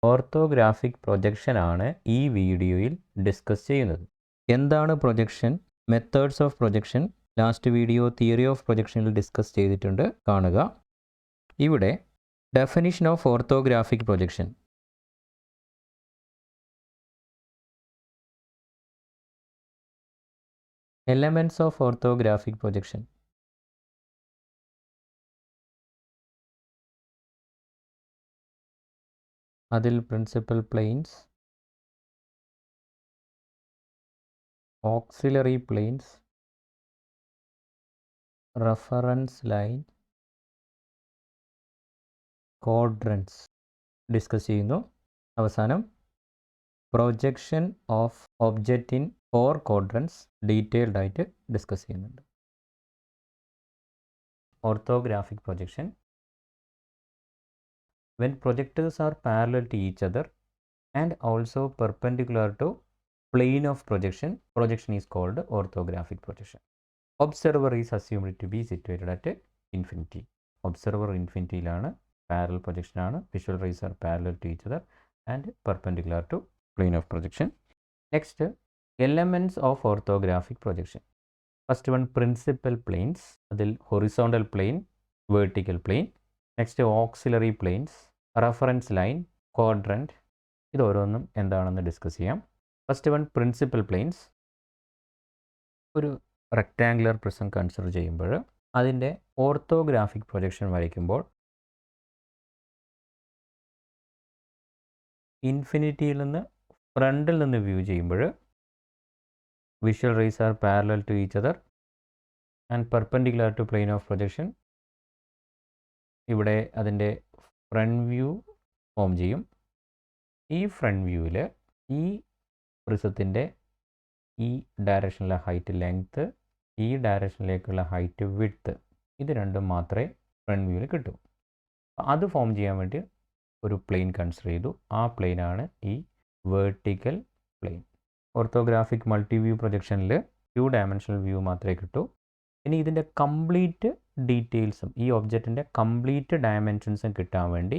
Orthographic projection ആണ് ഈ വീഡിയോയിൽ ഡിസ്കസ് ചെയ്യുന്നത്. എന്താണ് projection, methods of projection last video theory of പ്രൊജക്ഷനിൽ ഡിസ്കസ് ചെയ്തിട്ടുണ്ട്, കാണുക. ഇവിടെ definition of orthographic projection. Elements of orthographic projection. അതിൽ principal planes, auxiliary planes, reference line, quadrants discuss ചെയ്യുന്നു. അവസാനം projection of object in 4 quadrants detailed ആയിട്ട് discuss ചെയ്യുന്നുണ്ട്. Orthographic projection. When projectors are parallel to each other and also perpendicular to plane of projection, projection is called orthographic projection. Observer is assumed to be situated at infinity. Observer infinity ilana, parallel projection aanu, visual rays are parallel to each other and perpendicular to plane of projection. Next, elements of orthographic projection. First one, principal planes, adil horizontal plane, vertical plane. Next auxiliary planes, reference line, quadrant. ഇത് ഓരോന്നും എന്താണെന്ന് discuss ചെയ്യാം. First one, principal planes. ഒരു rectangular prism consider ചെയ്യുമ്പോൾ അതിൻ്റെ orthographic projection വരയ്ക്കുമ്പോൾ ഇൻഫിനിറ്റിയിൽ നിന്ന് ഫ്രണ്ടിൽ നിന്ന് വ്യൂ ചെയ്യുമ്പോൾ visual rays are parallel to each other and perpendicular to plane of projection. ഇവിടെ അതിൻ്റെ ഫ്രണ്ട് വ്യൂ ഫോം ചെയ്യും. ഈ ഫ്രണ്ട് വ്യൂവിൽ ഈ പ്രിസത്തിൻ്റെ ഈ ഡയറക്ഷനിലെ ഹൈറ്റ് ലെങ്ത്ത്, ഈ ഡയറക്ഷനിലേക്കുള്ള ഹൈറ്റ് വിഡ്ത്ത്, ഇത് രണ്ടും മാത്രമേ ഫ്രണ്ട് വ്യൂവിൽ കിട്ടൂ. അത് ഫോം ചെയ്യാൻ വേണ്ടി ഒരു പ്ലെയിൻ കൺസിഡർ ചെയ്തു. ആ പ്ലെയിനാണ് ഈ vertical plane. Orthographic multi view പ്രൊജക്ഷനിൽ 2 ഡയമെൻഷണൽ വ്യൂ മാത്രമേ കിട്ടൂ. ഇനി ഇതിൻ്റെ കംപ്ലീറ്റ് ഡീറ്റെയിൽസും ഈ ഒബ്ജക്റ്റിൻ്റെ കംപ്ലീറ്റ് ഡയമെൻഷൻസും കിട്ടാൻ വേണ്ടി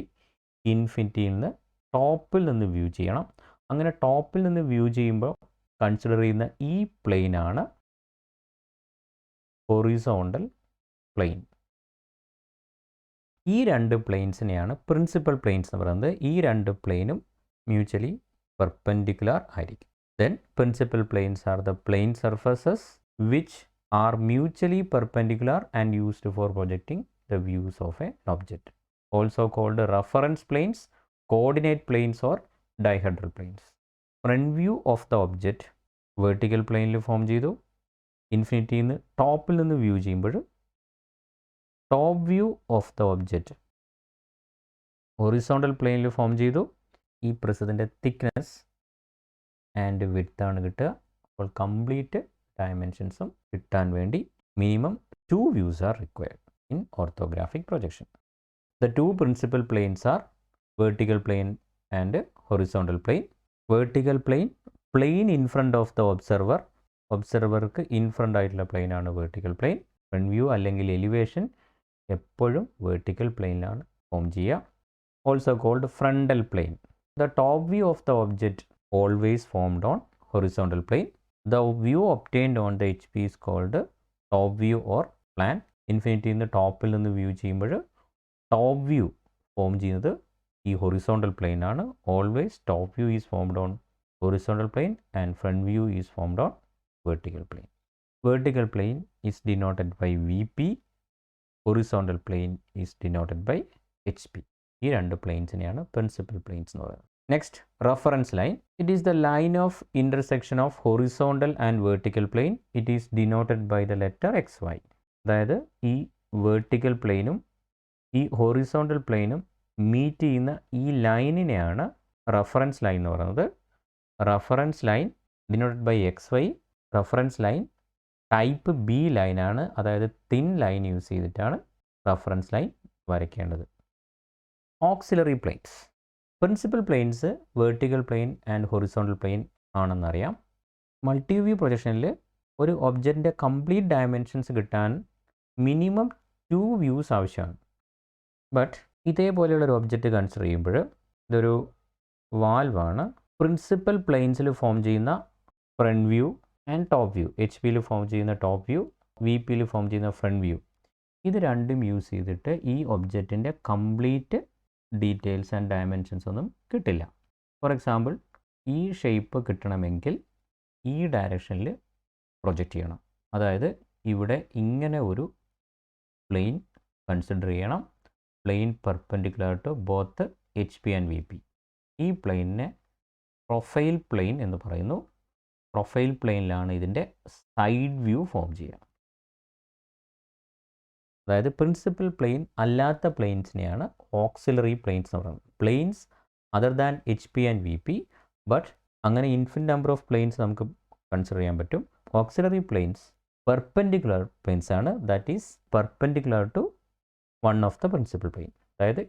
ഇൻഫിനിറ്റിയിൽ നിന്ന് ടോപ്പിൽ നിന്ന് വ്യൂ ചെയ്യണം. അങ്ങനെ ടോപ്പിൽ നിന്ന് വ്യൂ ചെയ്യുമ്പോൾ കൺസിഡർ ചെയ്യുന്ന ഈ പ്ലെയിനാണ് ഹൊറിസോണ്ടൽ പ്ലെയിൻ. ഈ 2 പ്ലെയിൻസിനെയാണ് പ്രിൻസിപ്പൽ പ്ലെയിൻസ് എന്ന് പറയുന്നത്. ഈ 2 പ്ലെയിനും മ്യൂച്വലി പെർപെൻഡിക്കുലർ ആയിരിക്കും. Then principal planes are the plane surfaces which are mutually perpendicular and used for projecting the views of an object. Also called reference planes, coordinate planes or dihedral planes. Front view of the object vertical plane form ചെയ്തു. ഇൻഫിനിറ്റിയിൽ നിന്ന് ടോപ്പിൽ നിന്ന് view ചെയ്യുമ്പോൾ top view of the object horizontal പ്ലെയിനിൽ form ചെയ്തു. ഈ പ്രിസത്തിൻ്റെ thickness and width ആണ് കിട്ടുക. അപ്പോൾ കംപ്ലീറ്റ് ഡയമെൻഷൻസും കിട്ടാൻ വേണ്ടി minimum 2 views are required in orthographic projection. The 2 principal planes are vertical plane and horizontal plane. Vertical plane, plane in front of the observer. ഒബ്സർവർക്ക് in front ആയിട്ടുള്ള പ്ലെയിൻ ആണ് വെർട്ടിക്കൽ പ്ലെയിൻ. ഫ്രണ്ട് വ്യൂ അല്ലെങ്കിൽ elevation എപ്പോഴും vertical പ്ലെയിനിലാണ് form ചെയ്യുക. Also called frontal plane. The top view of the object always formed on horizontal plane. The view obtained on the HP is called top view or plan. ഇൻഫിനിറ്റിയിൽ നിന്ന് ടോപ്പിൽ നിന്ന് view ചെയ്യുമ്പോൾ top view form ചെയ്യുന്നത് ഈ horizontal plane ആണ്. Always top view is formed on horizontal plane and front view is formed on vertical plane. Vertical plane is denoted by VP. Horizontal plane is denoted by HP. ഈ 2 പ്ലെയിൻസിനെയാണ് principal planes എന്ന് പറയുന്നത്. Next, reference line. It is the line of intersection of horizontal and vertical plane. It is denoted by the letter XY. അതായത് ഈ vertical പ്ലെയിനും ഈ horizontal പ്ലെയിനും meet ചെയ്യുന്ന ഈ ലൈനിനെയാണ് റഫറൻസ് ലൈൻ എന്ന് പറയുന്നത്. Reference line denoted by XY. Reference line type B ലൈനാണ്. അതായത് തിൻ ലൈൻ യൂസ് ചെയ്തിട്ടാണ് റഫറൻസ് ലൈൻ വരയ്ക്കേണ്ടത്. Auxiliary planes. Principal planes vertical plane and horizontal plane ആണെന്നറിയാം. മൾട്ടി വ്യൂ പ്രൊജക്ഷനിൽ ഒരു ഒബ്ജക്റ്റിൻ്റെ കംപ്ലീറ്റ് ഡയമെൻഷൻസ് കിട്ടാൻ മിനിമം 2 വ്യൂസ് ആവശ്യമാണ്. ബട്ട് ഇതേപോലെയുള്ളൊരു ഒബ്ജക്റ്റ് കൺസിഡർ ചെയ്യുമ്പോൾ ഇതൊരു വാൽവാണ്. പ്രിൻസിപ്പൽ പ്ലെയിൻസിൽ ഫോം ചെയ്യുന്ന front view and top view, H പിയിൽ ഫോം ചെയ്യുന്ന ടോപ്പ് വ്യൂ, വി പിയിൽ ഫോം ചെയ്യുന്ന ഫ്രണ്ട് വ്യൂ, ഇത് രണ്ടും യൂസ് ചെയ്തിട്ട് ഈ ഒബ്ജക്റ്റിൻ്റെ കംപ്ലീറ്റ് ഡീറ്റെയിൽസ് ആൻഡ് ഡയമെൻഷൻസ് ഒന്നും കിട്ടില്ല. ഫോർ എക്സാമ്പിൾ, ഈ ഷേപ്പ് കിട്ടണമെങ്കിൽ ഈ ഡയറക്ഷനിൽ പ്രൊജക്റ്റ് ചെയ്യണം. അതായത് ഇവിടെ ഇങ്ങനെ ഒരു പ്ലെയിൻ കൺസിഡർ ചെയ്യണം, plane perpendicular to both H P and V P. ഈ പ്ലെയിനിനെ പ്രൊഫൈൽ പ്ലെയിൻ എന്ന് പറയുന്നു. പ്രൊഫൈൽ പ്ലെയിനിലാണ് ഇതിൻ്റെ സൈഡ് വ്യൂ ഫോം ചെയ്യുക. അതായത് പ്രിൻസിപ്പൽ പ്ലെയിൻ അല്ലാത്ത പ്ലെയിൻസിനെയാണ് ഓക്സിലറി പ്ലെയിൻസ് എന്ന് പറയുന്നത്. Planes other than H P and V P, but അങ്ങനെ ഇൻഫിനിറ്റ് നമ്പർ ഓഫ് പ്ലെയിൻസ് നമുക്ക് കൺസിഡർ ചെയ്യാൻ പറ്റും. ഓക്സിലറി പ്ലെയിൻസ് പെർപെൻഡിക്കുലർ പ്ലെയിൻസ് ആണ്, that is perpendicular to one of the principal plane. അതായത്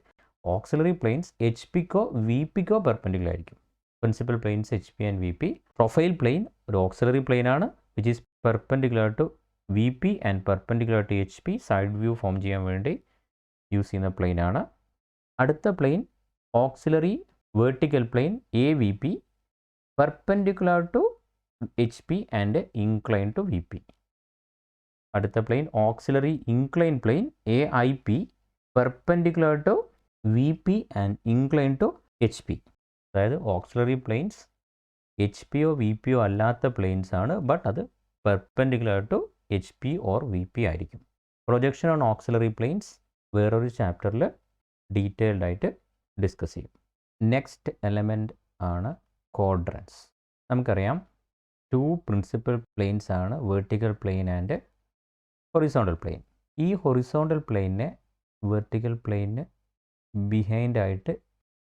auxiliary planes H പിക്കോ V പിക്കോ perpendicular ആയിരിക്കും. Principal planes H P and V P. Profile plane ഒരു auxiliary plane ആണ്, which is perpendicular to V P and perpendicular to H P. Side view form ചെയ്യാൻ വേണ്ടി use ചെയ്യുന്ന plane ആണ്. അടുത്ത plane auxiliary vertical plane A V P, perpendicular to H P and incline to V P. അടുത്ത plane auxiliary incline plane A I P, perpendicular to V P and incline to H P. അതായത് auxiliary planes H പിയോ V പിയോ അല്ലാത്ത planes ആണ്, but അത് perpendicular to H P or V P ആയിരിക്കും. Projection on auxiliary planes വേറൊരു ചാപ്റ്ററിൽ detailed ആയിട്ട് ഡിസ്കസ് ചെയ്യും. നെക്സ്റ്റ് എലമെൻറ്റ് ആണ് ക്വാഡ്രൻസ്. നമുക്കറിയാം 2 പ്രിൻസിപ്പൽ പ്ലെയിൻസ് ആണ്, vertical plane and horizontal plane. ഈ ഹൊറിസോണ്ടൽ പ്ലെയിനിനെ വെർട്ടിക്കൽ പ്ലെയിനിന് ബിഹൈൻഡ് ആയിട്ട്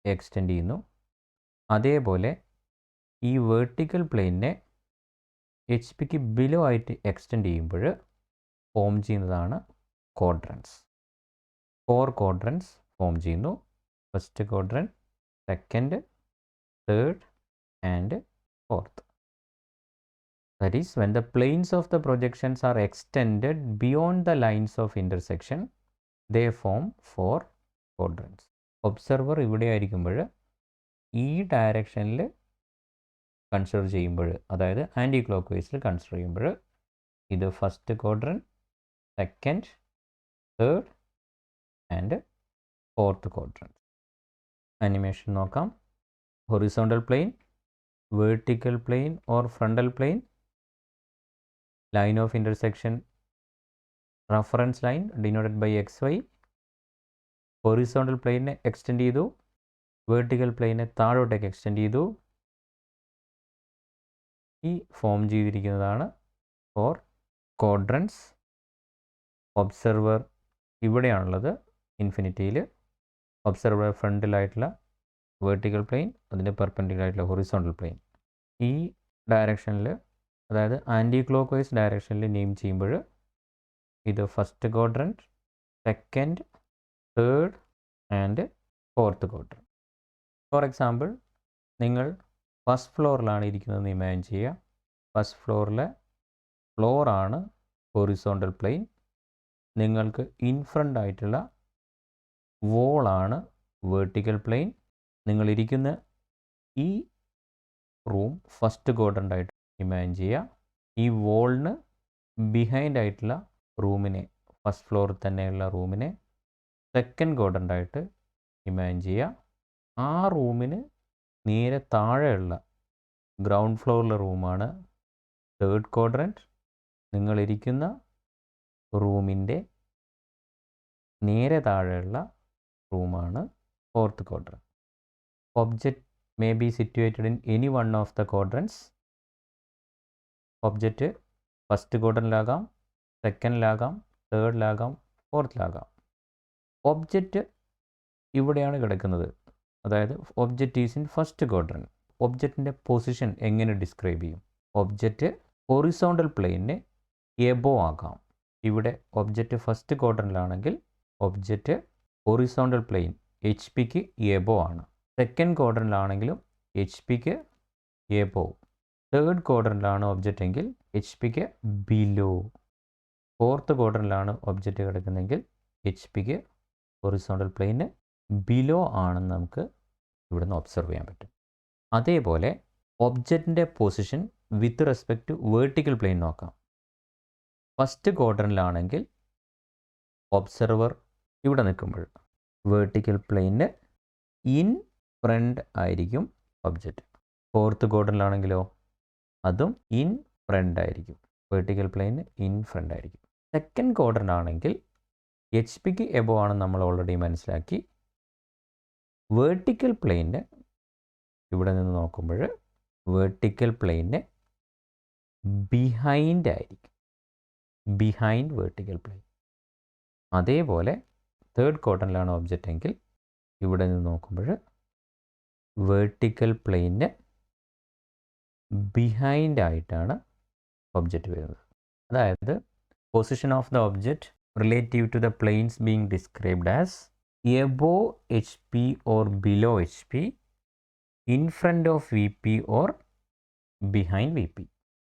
എക്സ്റ്റെൻഡ് ചെയ്യുന്നു. അതേപോലെ ഈ വെർട്ടിക്കൽ പ്ലെയിനിനെ എച്ച് പിക്ക് ബിലോ ആയിട്ട് എക്സ്റ്റെൻഡ് ചെയ്യുമ്പോൾ ഫോം ചെയ്യുന്നതാണ് ക്വാഡ്രൻസ്. 4 ക്വാഡ്രൻസ് ഫോം ചെയ്യുന്നു. First quadrant, second, third and fourth. That is, when the planes of the projections are extended beyond the lines of intersection, they form 4 quadrants. Observer ഇവിടെ ആയിരിക്കുമ്പോൾ ഈ ഡയറക്ഷനിൽ consider ചെയ്യുമ്പോൾ, അതായത് anti ക്ലോക്ക് വൈസിൽ കൺസിഡർ ചെയ്യുമ്പോൾ ഇത് first quadrant, second, third and fourth quadrant. Animation നോക്കാം. Horizontal plane, vertical plane or frontal plane, line of intersection reference line denoted by xy. horizontal plane extend ചെയ്തു, vertical plane താഴോട്ടേക്ക് extend ചെയ്തു. ഈ form ചെയ്തിരിക്കുന്നതാണ് 4 quadrants. Observer ഇവിടെയാണുള്ളത് ഇൻഫിനിറ്റിയിൽ. Observer ഫ്രണ്ടിലായിട്ടുള്ള vertical plane, അതിൻ്റെ പെർപെൻഡിക്കുലർ ആയിട്ടുള്ള ഹൊറിസോണ്ടൽ പ്ലെയിൻ. ഈ ഡയറക്ഷനിൽ, അതായത് ആൻറ്റി ക്ലോക്ക് വൈസ് ഡയറക്ഷനിൽ നെയിം ചെയ്യുമ്പോൾ ഇത് first quadrant, second, third and fourth quadrant. For example, നിങ്ങൾ ഫസ്റ്റ് ഫ്ലോറിലാണ് ഇരിക്കുന്നതെന്ന് ഇമാജിൻ ചെയ്യുക. ഫസ്റ്റ് ഫ്ലോറിലെ ഫ്ലോറാണ് ഹൊറിസോണ്ടൽ പ്ലെയിൻ. നിങ്ങൾക്ക് ഇൻഫ്രണ്ട് ആയിട്ടുള്ള വോളാണ് വെർട്ടിക്കൽ പ്ലെയിൻ. നിങ്ങളിരിക്കുന്ന ഈ റൂം ഫസ്റ്റ് ക്വാഡ്രൻ്റ് ആയിട്ട് ഇമാജിൻ ചെയ്യുക. ഈ വോളിന് ബിഹൈൻഡ് ആയിട്ടുള്ള റൂമിനെ, ഫസ്റ്റ് ഫ്ലോറിൽ തന്നെയുള്ള റൂമിനെ സെക്കൻഡ് ക്വാഡ്രൻ്റ് ആയിട്ട് ഇമാജിൻ ചെയ്യുക. ആ റൂമിന് നേരെ താഴെയുള്ള ഗ്രൗണ്ട് ഫ്ലോറിലെ റൂമാണ് തേർഡ് ക്വാഡ്രൻറ്റ്. നിങ്ങളിരിക്കുന്ന റൂമിൻ്റെ നേരെ താഴെയുള്ള റൂമാണ് fourth quadrant. Object may be situated in any one of the quadrants. Object first ക്വാഡ്രൻറ്റിലാകാം, സെക്കൻഡിലാകാം, തേർഡിലാകാം, ഫോർത്തിലാകാം. ഒബ്ജക്റ്റ് ഇവിടെയാണ് കിടക്കുന്നത്, അതായത് object is in first quadrant. ഒബ്ജക്റ്റിൻ്റെ പൊസിഷൻ എങ്ങനെ ഡിസ്ക്രൈബ് ചെയ്യും? ഒബ്ജക്റ്റ് ഹൊറിസോണ്ടൽ പ്ലെയിനിന് എബോ ആകാം. ഇവിടെ ഒബ്ജക്റ്റ് ഫസ്റ്റ് ക്വാഡ്രൻറ്റിലാണെങ്കിൽ ഒബ്ജക്റ്റ് ഹൊറിസോണ്ടൽ പ്ലെയിൻ എച്ച് പിക്ക് എബോ ആണ്. സെക്കൻഡ് ക്വാഡ്രൻറ്റിലാണെങ്കിലും എച്ച് പിക്ക് എബോ. തേർഡ് ക്വാഡ്രൻറ്റിലാണ് ഒബ്ജക്റ്റ് എങ്കിൽ എച്ച് പിക്ക് ബിലോ. ഫോർത്ത് ക്വാഡ്രൻറ്റിലാണ് ഒബ്ജക്റ്റ് കിടക്കുന്നതെങ്കിൽ എച്ച് പിക്ക് ഹൊറിസോണ്ടൽ പ്ലെയിന് ബിലോ ആണെന്ന് നമുക്ക് ഇവിടുന്ന് ഒബ്സർവ് ചെയ്യാൻ പറ്റും. അതേപോലെ ഒബ്ജക്റ്റിൻ്റെ position with respect to vertical plane നോക്കാം. ഫസ്റ്റ് ക്വാഡ്രൻറ്റിലാണെങ്കിൽ ഒബ്സർവർ ഇവിടെ നിൽക്കുമ്പോൾ വേർട്ടിക്കൽ പ്ലെയിനിന് ഇൻ ഫ്രണ്ട് ആയിരിക്കും ഒബ്ജക്റ്റ്. ഫോർത്ത് ക്വാഡ്രൻറ്റിലാണെങ്കിലോ അതും ഇൻ ഫ്രണ്ട് ആയിരിക്കും, വേർട്ടിക്കൽ പ്ലെയിന് ഇൻ ഫ്രണ്ട് ആയിരിക്കും. സെക്കൻഡ് ക്വാഡ്രൻ്റ് ആണെങ്കിൽ എച്ച് പിക്ക് എബോ ആണെന്ന് നമ്മൾ ഓൾറെഡി മനസ്സിലാക്കി. വേർട്ടിക്കൽ പ്ലെയിന് ഇവിടെ നിന്ന് നോക്കുമ്പോൾ വേർട്ടിക്കൽ പ്ലെയിന് ബിഹൈൻഡ് ആയിരിക്കും, ബിഹൈൻഡ് വേർട്ടിക്കൽ പ്ലെയിൻ. അതേപോലെ തേർഡ് ക്വാഡ്രൻ്റിലാണ് ഒബ്ജക്റ്റ് എങ്കിൽ ഇവിടെ നിന്ന് നോക്കുമ്പോൾ വേർട്ടിക്കൽ പ്ലെയിന് ബിഹൈൻഡ് ആയിട്ടാണ് ഒബ്ജക്റ്റ് വരുന്നത്. അതായത് position of the object relative to the planes being described as above H P or below H P, in front of V P or behind V P.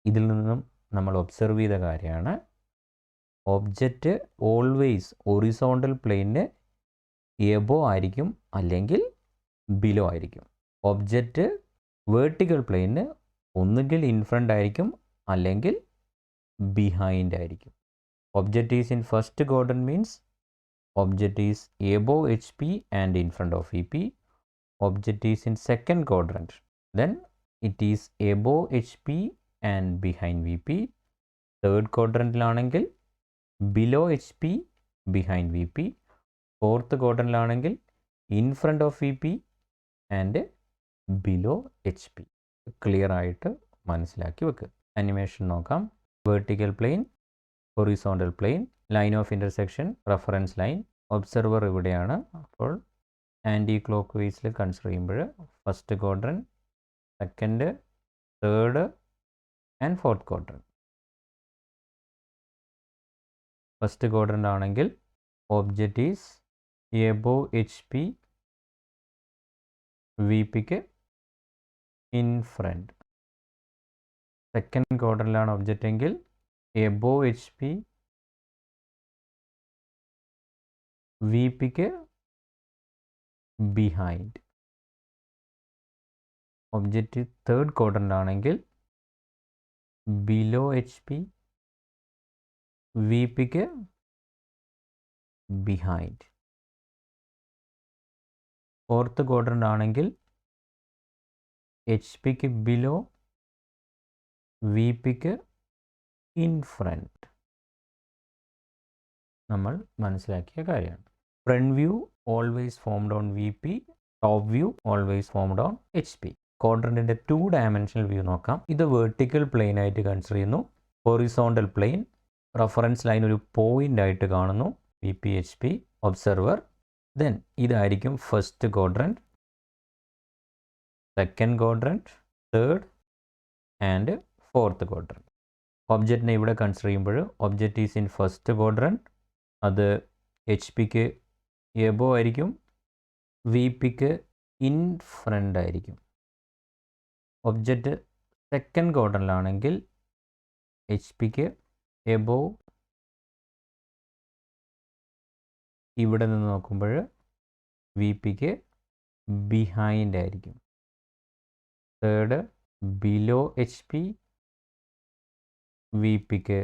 ഇതിൽ നിന്നും നമ്മൾ ഒബ്സർവ് ചെയ്ത കാര്യമാണ് object always horizontal പ്ലെയിനിന് above ആയിരിക്കും അല്ലെങ്കിൽ below ആയിരിക്കും. Object vertical പ്ലെയിനിന് ഒന്നുകിൽ ഇൻ ഫ്രണ്ട് ആയിരിക്കും അല്ലെങ്കിൽ ബിഹൈൻഡ് ആയിരിക്കും. Object is in first quadrant means object is above H P and in front of V P. Object is in second quadrant, then it is above H P and behind V P. Third ക്വാഡ്രൻറ്റിലാണെങ്കിൽ below H P behind V P. Fourth ക്വാഡ്രൻറ്റിലാണെങ്കിൽ in front of V P and below H P. Clear ആയിട്ട് മനസ്സിലാക്കി വെക്കുക. Animation നോക്കാം. Vertical plane, horizontal plane, line of intersection, reference line. Observer ഇവിടെയാണ്. അപ്പോൾ ആൻറ്റി ക്ലോക്ക് വൈസിൽ കൺസിഡർ ചെയ്യുമ്പോൾ first quadrant, second, third and fourth quadrant. First quadrant ആണെങ്കിൽ object is above H P, V പിക്ക് ഇൻ ഫ്രണ്ട്. സെക്കൻഡ് ക്വാഡ്രൻ്റിലാണ് ഒബ്ജക്റ്റ് എങ്കിൽ എബോ എച്ച് പി, വി പിക്ക് ബിഹൈൻഡ്. ഒബ്ജക്റ്റ് തേർഡ് ക്വാഡ്രൻ്റ് ആണെങ്കിൽ ബിലോ എച്ച് പി, വി പിക്ക് behind. Fourth quadrant ആണെങ്കിൽ H പിക്ക് below, V പിക്ക് ഇൻ ഫ്രണ്ട്. നമ്മൾ മനസ്സിലാക്കിയ കാര്യമാണ്. Front view always formed on V P, top view always formed on H P. ക്വാഡ്രൻറ്റിൻ്റെ 2 ഡയമെൻഷണൽ വ്യൂ നോക്കാം. ഇത് വേർട്ടിക്കൽ പ്ലെയിൻ ആയിട്ട് കൺസിഡർ ചെയ്യുന്നു. ഹൊറിസോണ്ടൽ പ്ലെയിൻ, റെഫറൻസ് ലൈൻ ഒരു പോയിൻ്റ് ആയിട്ട് കാണുന്നു, V P H P, observer. Then ഇതായിരിക്കും first quadrant, second quadrant, third and fourth quadrant. ഒബ്ജക്റ്റിനെ ഇവിടെ കൺസിഡർ ചെയ്യുമ്പോൾ object is in first quadrant, അത് എച്ച് പിക്ക് എബോ ആയിരിക്കും, വി പിക്ക് ഇൻ ഫ്രണ്ട് ആയിരിക്കും. ഒബ്ജക്റ്റ് സെക്കൻഡ് ക്വാഡ്രൻറ്റിലാണെങ്കിൽ എച്ച് പിക്ക് എബോ, ഇവിടെ നിന്ന് നോക്കുമ്പോൾ വി പിക്ക് ബിഹൈൻഡ് ആയിരിക്കും. Third below H P, V പിക്ക്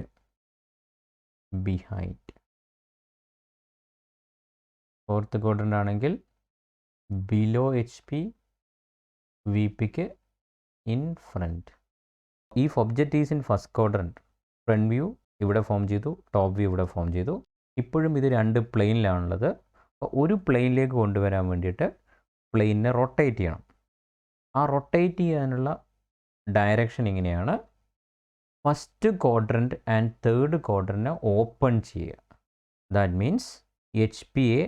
ബിഹൈൻഡ്. ഫോർത്ത് ക്വാഡ്രൻ്റ് ആണെങ്കിൽ ബിലോ എച്ച് പി, വി പിക്ക് in front. If object is in first quadrant, front view ഇവിടെ ഫോം ചെയ്തു, ടോപ്പ് വ്യൂ ഇവിടെ ഫോം ചെയ്തു. ഇപ്പോഴും ഇത് 2 പ്ലെയിനിലാണുള്ളത്. അപ്പോൾ ഒരു പ്ലെയിനിലേക്ക് കൊണ്ടുവരാൻ വേണ്ടിയിട്ട് പ്ലെയിനിനെ റൊട്ടേറ്റ് ചെയ്യണം. ആ റൊട്ടേറ്റ് ചെയ്യാനുള്ള ഡയറക്ഷൻ ഇങ്ങനെയാണ്. ഫസ്റ്റ് ക്വാഡ്രൻറ്റ് ആൻഡ് തേർഡ് ക്വാഡ്രൻറ്റിനെ ഓപ്പൺ ചെയ്യുക. ദാറ്റ് മീൻസ് എച്ച് പിയെ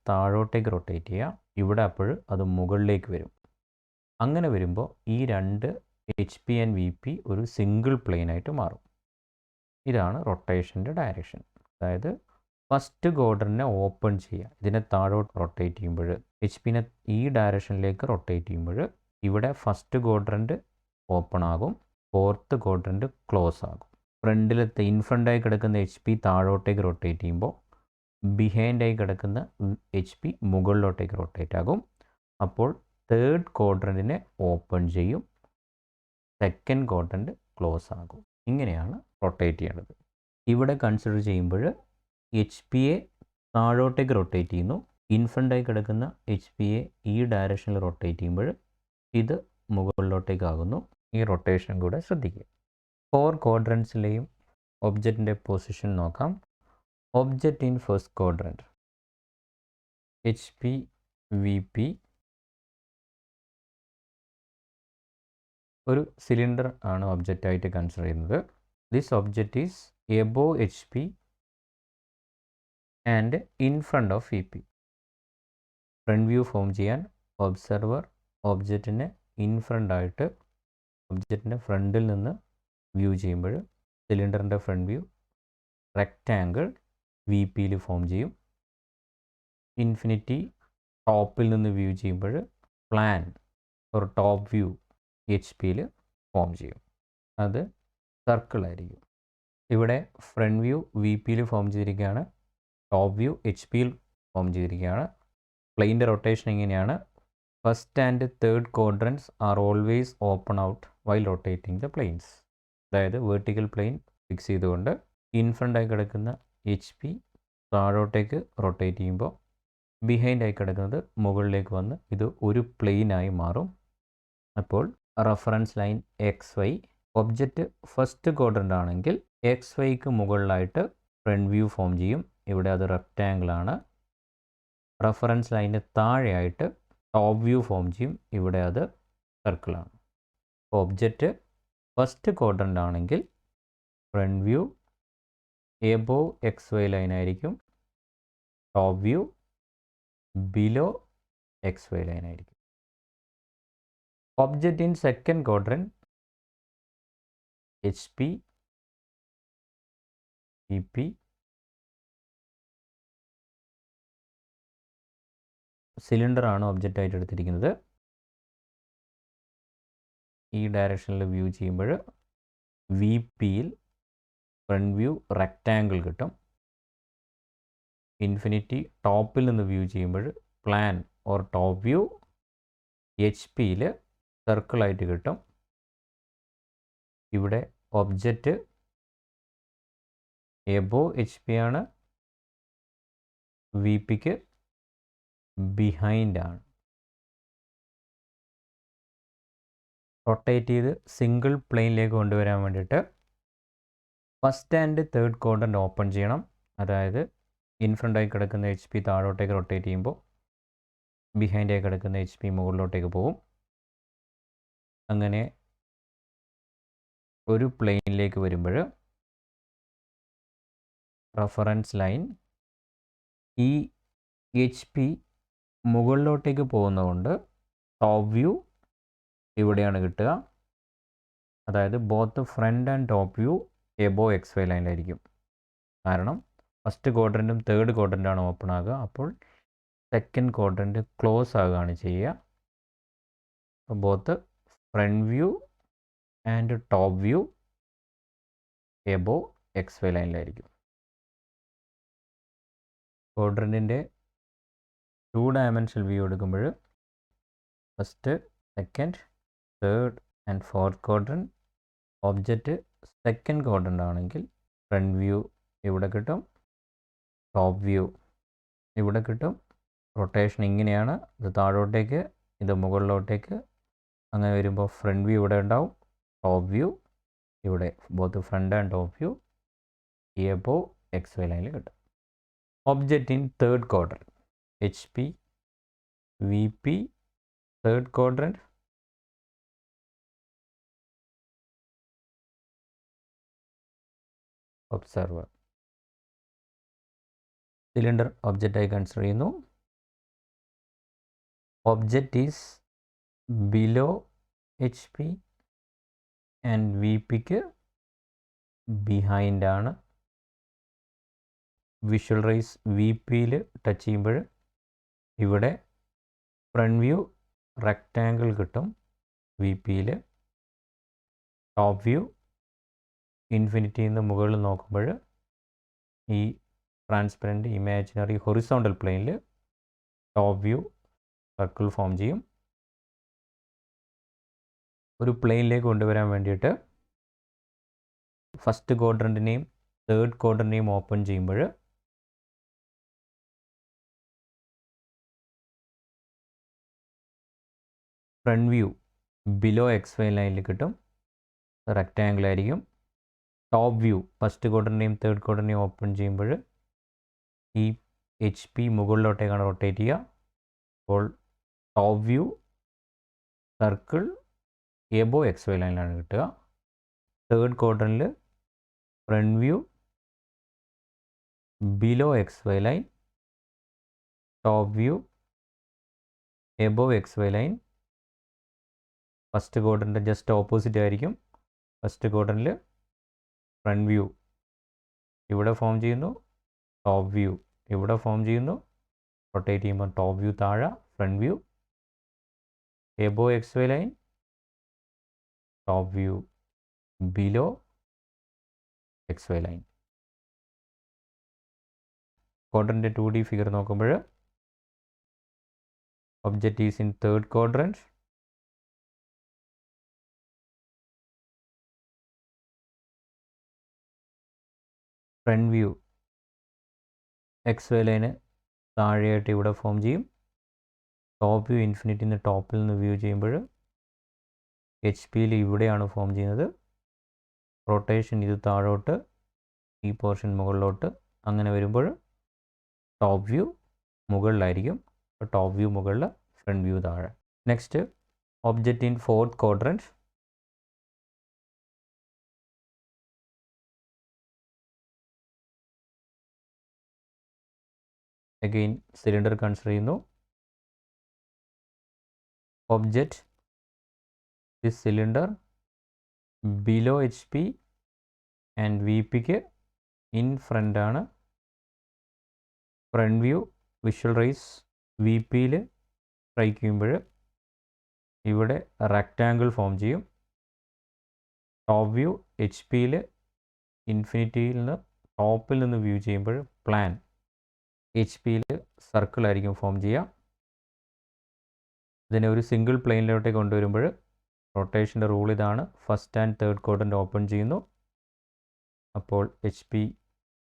താഴോട്ടേക്ക് റൊട്ടേറ്റ് ചെയ്യുക. ഇവിടെ അപ്പോൾ അത് മുകളിലേക്ക് വരും. അങ്ങനെ വരുമ്പോൾ ഈ 2 H P and V P ഒരു സിംഗിൾ പ്ലെയിൻ ആയിട്ട് മാറും. ഇതാണ് റൊട്ടേഷൻ്റെ ഡയറക്ഷൻ. അതായത് ഫസ്റ്റ് ക്വാഡ്രൻറ്റിനെ ഓപ്പൺ ചെയ്യുക. ഇതിനെ താഴോട്ട് റൊട്ടേറ്റ് ചെയ്യുമ്പോൾ എച്ച് പിനെ ഈ ഡയറക്ഷനിലേക്ക് റൊട്ടേറ്റ് ചെയ്യുമ്പോൾ ഇവിടെ ഫസ്റ്റ് ക്വാഡ്രൻറ്റ് ഓപ്പൺ ആകും, ഫോർത്ത് ക്വാഡ്രൻറ്റ് ക്ലോസ് ആകും. ഫ്രണ്ടിലത്തെ ഇൻ ഫ്രണ്ടായി കിടക്കുന്ന എച്ച് പി താഴോട്ടേക്ക് റൊട്ടേറ്റ് ചെയ്യുമ്പോൾ ബിഹൈൻഡായി കിടക്കുന്ന എച്ച് പി മുകളിലോട്ടേക്ക് റൊട്ടേറ്റ് ആകും. അപ്പോൾ തേർഡ് ക്വാഡ്രൻറ്റിനെ ഓപ്പൺ ചെയ്യും, സെക്കൻഡ് ക്വാഡ്രൻറ്റ് ക്ലോസ് ആകും. ഇങ്ങനെയാണ് റൊട്ടേറ്റ് ചെയ്യേണ്ടത്. ഇവിടെ കൺസിഡർ ചെയ്യുമ്പോൾ എച്ച് പിയെ താഴോട്ടേക്ക് റൊട്ടേറ്റ് ചെയ്യുന്നു. ഇൻഫ്രണ്ടായി കിടക്കുന്ന എച്ച് പിയെ ഈ ഡയറക്ഷനിൽ റൊട്ടേറ്റ് ചെയ്യുമ്പോൾ ഇത് മുകളിലോട്ടേക്കാകുന്നു. ഈ റൊട്ടേഷൻ കൂടെ ശ്രദ്ധിക്കുക. 4 ക്വാഡ്രൻസിലെയും ഒബ്ജക്റ്റിൻ്റെ പൊസിഷൻ നോക്കാം. Object in first quadrant H P V P ഒരു സിലിണ്ടർ ആണ് ഒബ്ജക്റ്റായിട്ട് കൺസിഡർ ചെയ്യുന്നത്. This object is above H P and in front of V P. Front view form ചെയ്യാൻ ഒബ്സർവർ ഒബ്ജക്റ്റിനെ ഇൻ ഫ്രണ്ടായിട്ട് ഒബ്ജക്റ്റിൻ്റെ ഫ്രണ്ടിൽ നിന്ന് വ്യൂ ചെയ്യുമ്പോൾ സിലിണ്ടറിൻ്റെ ഫ്രണ്ട് വ്യൂ റെക്റ്റാങ്കിൾ വി പിയിൽ ഫോം ചെയ്യും. ഇൻഫിനിറ്റി ടോപ്പിൽ നിന്ന് വ്യൂ ചെയ്യുമ്പോൾ പ്ലാൻ ഒരു ടോപ്പ് വ്യൂ എച്ച് പിയിൽ ഫോം ചെയ്യും. അത് സർക്കിളായിരിക്കും. ഇവിടെ ഫ്രണ്ട് വ്യൂ വി പിയിൽ ഫോം ചെയ്തിരിക്കുകയാണ്, ടോപ്പ് വ്യൂ എച്ച് പിയിൽ ഫോം ചെയ്തിരിക്കുകയാണ്. പ്ലെയിൻ്റെ റൊട്ടേഷൻ ഇങ്ങനെയാണ്. First and third quadrants are always open out while rotating the planes. അതായത് വേർട്ടിക്കൽ പ്ലെയിൻ ഫിക്സ് ചെയ്തുകൊണ്ട് ഇൻഫ്രണ്ടായി കിടക്കുന്ന എച്ച് പി താഴോട്ടേക്ക് റൊട്ടേറ്റ് ചെയ്യുമ്പോൾ ബിഹൈൻഡായി കിടക്കുന്നത് മുകളിലേക്ക് വന്ന് ഇത് ഒരു പ്ലെയിനായി മാറും. അപ്പോൾ reference line X Y, object first quadrant ആണെങ്കിൽ എക്സ് വൈക്ക് മുകളിലായിട്ട് ഫ്രണ്ട് വ്യൂ ഫോം ചെയ്യും. ഇവിടെ അത് റെക്റ്റാങ്കിളാണ്. റഫറൻസ് ലൈനിന് താഴെയായിട്ട് ടോപ്പ് വ്യൂ ഫോം ചെയ്യും. ഇവിടെ അത് സർക്കിളാണ്. ഒബ്ജക്റ്റ് ഫസ്റ്റ് ക്വാഡ്രൻ്റ് ആണെങ്കിൽ front view above X Y line ആയിരിക്കും, top view below X Y line ആയിരിക്കും. Object in second quadrant H P E P സിലിണ്ടറാണ് ഒബ്ജക്റ്റായിട്ട് എടുത്തിരിക്കുന്നത്. ഈ ഡയറക്ഷനിൽ വ്യൂ ചെയ്യുമ്പോൾ വി പിയിൽ ഫ്രണ്ട് വ്യൂ റെക്റ്റാങ്കിൾ കിട്ടും. ഇൻഫിനിറ്റി ടോപ്പിൽ നിന്ന് വ്യൂ ചെയ്യുമ്പോൾ plan or top view H പിയിൽ സർക്കിളായിട്ട് കിട്ടും. ഇവിടെ ഒബ്ജക്റ്റ് എബോവ് എച്ച് പി ആണ്, വി പിക്ക് ബിഹൈൻഡാണ്. റൊട്ടേറ്റ് ചെയ്ത് സിംഗിൾ പ്ലെയിനിലേക്ക് കൊണ്ടുവരാൻ വേണ്ടിയിട്ട് first and third quadrant open ചെയ്യണം. അതായത് ഇൻഫ്രണ്ടായി കിടക്കുന്ന എച്ച് പി താഴോട്ടേക്ക് റൊട്ടേറ്റ് ചെയ്യുമ്പോൾ ബിഹൈൻഡായി കിടക്കുന്ന എച്ച് പി മുകളിലോട്ടേക്ക് പോകും. അങ്ങനെ ഒരു പ്ലെയിനിലേക്ക് വരുമ്പോൾ റഫറൻസ് ലൈൻ ഈ എച്ച് പി മുകളിലോട്ടേക്ക് പോകുന്നതുകൊണ്ട് ടോപ്പ് വ്യൂ ഇവിടെയാണ് കിട്ടുക. അതായത് both front and top view above X Y ലൈനിലായിരിക്കും. കാരണം ഫസ്റ്റ് ക്വാഡ്രൻറ്റും തേർഡ് ക്വാഡ്രൻ്റാണ് ഓപ്പൺ ആകുക. അപ്പോൾ സെക്കൻഡ് ക്വാഡ്രൻറ്റ് ക്ലോസ് ആകുകയാണ് ചെയ്യുക. അപ്പോൾ both front view and top view above X Y ലൈനിലായിരിക്കും. ക്വാഡ്രൻറ്റിൻ്റെ 2 ഡയമെൻഷണൽ വ്യൂ എടുക്കുമ്പോൾ first, second, third and fourth quadrant object second quadrant ആണെങ്കിൽ ഫ്രണ്ട് വ്യൂ ഇവിടെ കിട്ടും, ടോപ്പ് വ്യൂ ഇവിടെ കിട്ടും. റൊട്ടേഷൻ ഇങ്ങനെയാണ്. ഇത് താഴോട്ടേക്ക്, ഇത് മുകളിലോട്ടേക്ക്. അങ്ങനെ വരുമ്പോൾ ഫ്രണ്ട് വ്യൂ ഇവിടെ ഉണ്ടാവും, ടോപ്പ് വ്യൂ ഇവിടെ, both front and top view above X Y ലൈനിൽ കിട്ടും. Object in third quadrant H P V P third quadrant observer cylinder ഒബ്ജക്റ്റായി കൺസിഡർ ചെയ്യുന്നു. Object is below H P and V പിക്ക് ബിഹൈൻഡാണ്. Visual rays V പിയിൽ touch ചെയ്യുമ്പോൾ ഇവിടെ front view rectangle കിട്ടും. വി പിയിൽ ടോപ്പ് വ്യൂ ഇൻഫിനിറ്റിയിൽ നിന്ന് മുകളിൽ നോക്കുമ്പോൾ ഈ ട്രാൻസ്പെറൻറ്റ് ഇമാജിനറി ഹൊറിസോണ്ടൽ പ്ലെയിനിൽ ടോപ്പ് വ്യൂ സർക്കിൾ ഫോം ചെയ്യും. ഒരു പ്ലെയിനിലേക്ക് കൊണ്ടുവരാൻ വേണ്ടിയിട്ട് ഫസ്റ്റ് ക്വാഡ്രൻറ്റിനെയും തേർഡ് ക്വാഡ്രൻറ്റിനെയും ഓപ്പൺ ചെയ്യുമ്പോൾ ഫ്രണ്ട് വ്യൂ ബിലോ XY ലൈനിൽ കിട്ടും, റെക്റ്റാങ്കിൾ ആയിരിക്കും. ടോപ്പ് വ്യൂ ഫസ്റ്റ് ക്വാഡ്രൻറ്റിനെയും തേർഡ് ക്വാഡ്രൻറ്റിനെയും ഓപ്പൺ ചെയ്യുമ്പോൾ ഈ HP മുകളിലോട്ടേക്കാണ് റൊട്ടേറ്റ് ചെയ്യുക. അപ്പോൾ top view circle above XY ലൈനിലാണ് കിട്ടുക. തേർഡ് ക്വാഡ്രൻറ്റിൽ front view below XY line, top view above XY line. First quadrant just opposite ആയിരിക്കും. ഫസ്റ്റ് ക്വാഡ്രൻറ്റിൽ ഫ്രണ്ട് വ്യൂ ഇവിടെ ഫോം ചെയ്യുന്നു, ടോപ്പ് വ്യൂ ഇവിടെ ഫോം ചെയ്യുന്നു. റൊട്ടേറ്റ് ചെയ്യുമ്പോൾ ടോപ്പ് വ്യൂ താഴെ, front view above XY line, top view below XY line. Quadrant 2D figure നോക്കുമ്പോൾ object is in third quadrant. Front view XY ലൈന് താഴെയായിട്ട് ഇവിടെ ഫോം ചെയ്യും. ടോപ്പ് വ്യൂ ഇൻഫിനിറ്റിയിൽ നിന്ന് ടോപ്പിൽ നിന്ന് വ്യൂ ചെയ്യുമ്പോൾ HP-യിൽ ഇവിടെയാണ് ഫോം ചെയ്യുന്നത്. റൊട്ടേഷൻ ഇത് താഴോട്ട്, ഈ പോർഷൻ മുകളിലോട്ട്, അങ്ങനെ വരുമ്പോൾ ടോപ്പ് വ്യൂ മുകളിലായിരിക്കും. ടോപ്പ് വ്യൂ മുകളിൽ, ഫ്രണ്ട് വ്യൂ താഴെ. Next object in fourth quadrant. Again cylinder consider ചെയ്യുന്നു. Object this cylinder below HP and VPക്ക് ഇൻ ഫ്രണ്ട് ആണ്. ഫ്രണ്ട് വ്യൂ വിഷ്വൽ റേസ് VPയിൽ സ്ട്രൈക്ക് ചെയ്യുമ്പോൾ ഇവിടെ റെക്റ്റാങ്കിൾ ഫോം ചെയ്യും. ടോപ്പ് വ്യൂ HP-യിൽ ഇൻഫിനിറ്റിയിൽ നിന്ന് ടോപ്പിൽ നിന്ന് വ്യൂ ചെയ്യുമ്പോൾ പ്ലാൻ HP-യിൽ സർക്കിൾ ആയിരിക്കും ഫോം ചെയ്യുക. ഇതിനെ ഒരു സിംഗിൾ പ്ലെയിനിലോട്ടേക്ക് കൊണ്ടുവരുമ്പോൾ റൊട്ടേഷൻ്റെ റൂൾ ഇതാണ്. First and third quadrant open ചെയ്യുന്നു. അപ്പോൾ HP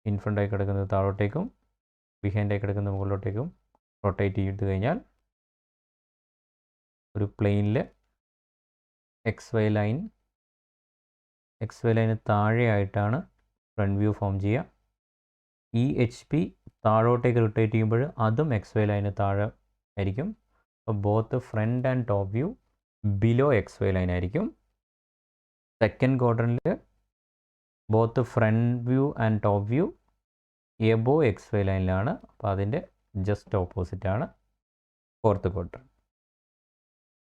ഇൻ ഫ്രണ്ടായി കിടക്കുന്നത് താഴോട്ടേക്കും ബിഹൈൻഡായി കിടക്കുന്നത് മുകളിലോട്ടേക്കും റൊട്ടേറ്റ് ചെയ്ത് കഴിഞ്ഞാൽ ഒരു പ്ലെയിനിൽ XY ലൈന് താഴെയായിട്ടാണ് ഫ്രണ്ട് വ്യൂ ഫോം ചെയ്യുക. ഈ HP താഴോട്ടേക്ക് റൊട്ടേറ്റ് ചെയ്യുമ്പോൾ അതും XY ലൈന് താഴെ ആയിരിക്കും. അപ്പോൾ both front and top view below XY line ആയിരിക്കും. സെക്കൻഡ് ക്വാഡ്രൻറ്റിൽ both front view and top view above XY ലൈനിലാണ്. അപ്പോൾ അതിൻ്റെ ജസ്റ്റ് ഓപ്പോസിറ്റ് ആണ് ഫോർത്ത് ക്വാഡ്രൻറ്റ്.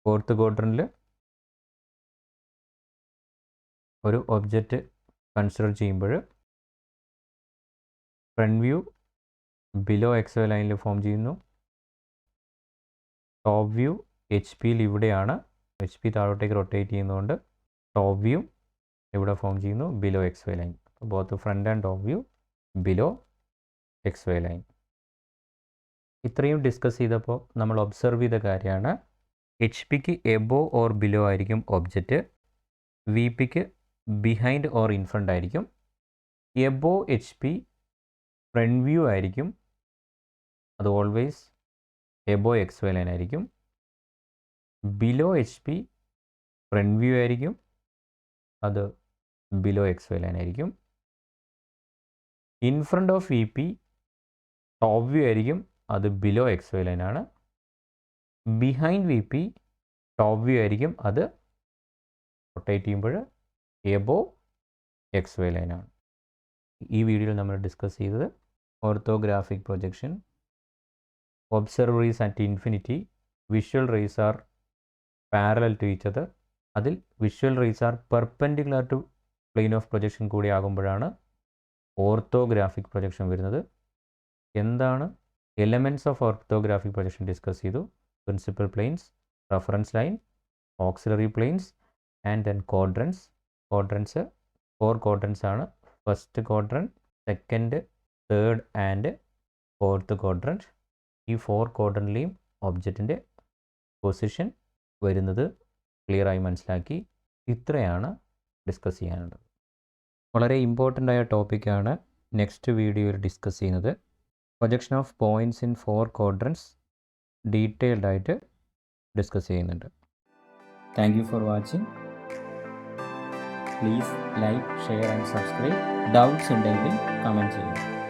ഫോർത്ത് ക്വാഡ്രൻറ്റിൽ ഒരു ഒബ്ജക്റ്റ് കൺസിഡർ ചെയ്യുമ്പോൾ ഫ്രണ്ട് വ്യൂ ബിലോ XY ലൈനിൽ ഫോം ചെയ്യുന്നു. ടോപ്പ് വ്യൂ HP-യിൽ ഇവിടെയാണ്. HP താഴോട്ടേക്ക് റൊട്ടേറ്റ് ചെയ്യുന്നതുകൊണ്ട് ടോപ്പ് വ്യൂ ഇവിടെ ഫോം ചെയ്യുന്നു below XY line. Both front and top view below XY line. ഇത്രയും ഡിസ്കസ് ചെയ്തപ്പോൾ നമ്മൾ ഒബ്സർവ് ചെയ്ത കാര്യമാണ് HP-ക്ക് എബോ ഓർ ബിലോ ആയിരിക്കും ഒബ്ജക്റ്റ്, VPക്ക് ബിഹൈൻഡ് ഓർ ഇൻ ഫ്രണ്ട് ആയിരിക്കും. എബോ HP ഫ്രണ്ട് വ്യൂ ആയിരിക്കും, അത് ഓൾവേസ് എബോ XY ലൈൻ ആയിരിക്കും. ബിലോ HP ഫ്രണ്ട് വ്യൂ ആയിരിക്കും, അത് ബിലോ XY ലൈൻ ആയിരിക്കും. In front of VP top view ആയിരിക്കും, അത് ബിലോ XY ലൈൻ ആണ്. ബിഹൈൻഡ് VP ടോപ്പ് വ്യൂ ആയിരിക്കും, അത് റൊട്ടേറ്റ് ചെയ്യുമ്പോൾ എബോ XY ലൈൻ ആണ്. ഈ വീഡിയോയിൽ നമ്മൾ ഡിസ്കസ് ചെയ്തത് orthographic projection, observers at infinity, visual rays are parallel to each other. അതിൽ visual rays are perpendicular to plane of projection കൂടി ആകുമ്പോഴാണ് ഓർത്തോഗ്രാഫിക് പ്രൊജക്ഷൻ വരുന്നത്. എന്താണ് elements of orthographic projection discuss ചെയ്തു. Principal planes, reference line, auxiliary planes and then quadrants. Quadrants 4 quadrants ആണ്. First quadrant, second, third and fourth quadrant. ഈ 4 ക്വാഡ്രൻറ്റിലെയും ഒബ്ജക്റ്റിൻ്റെ position വരുന്നത് ക്ലിയറായി മനസ്സിലാക്കി. ഇത്രയാണ് ഡിസ്കസ് ചെയ്യാനുള്ളത്. വളരെ ഇമ്പോർട്ടൻ്റ് ആയ ടോപ്പിക്കാണ് നെക്സ്റ്റ് വീഡിയോയിൽ ഡിസ്കസ് ചെയ്യുന്നത്. Projection of points in 4 quadrants detailed ആയിട്ട് ഡിസ്കസ് ചെയ്യുന്നുണ്ട്. Thank you for watching. Please like, share and subscribe. Doubts ഉണ്ടെങ്കിൽ കമൻറ്റ് ചെയ്യുക.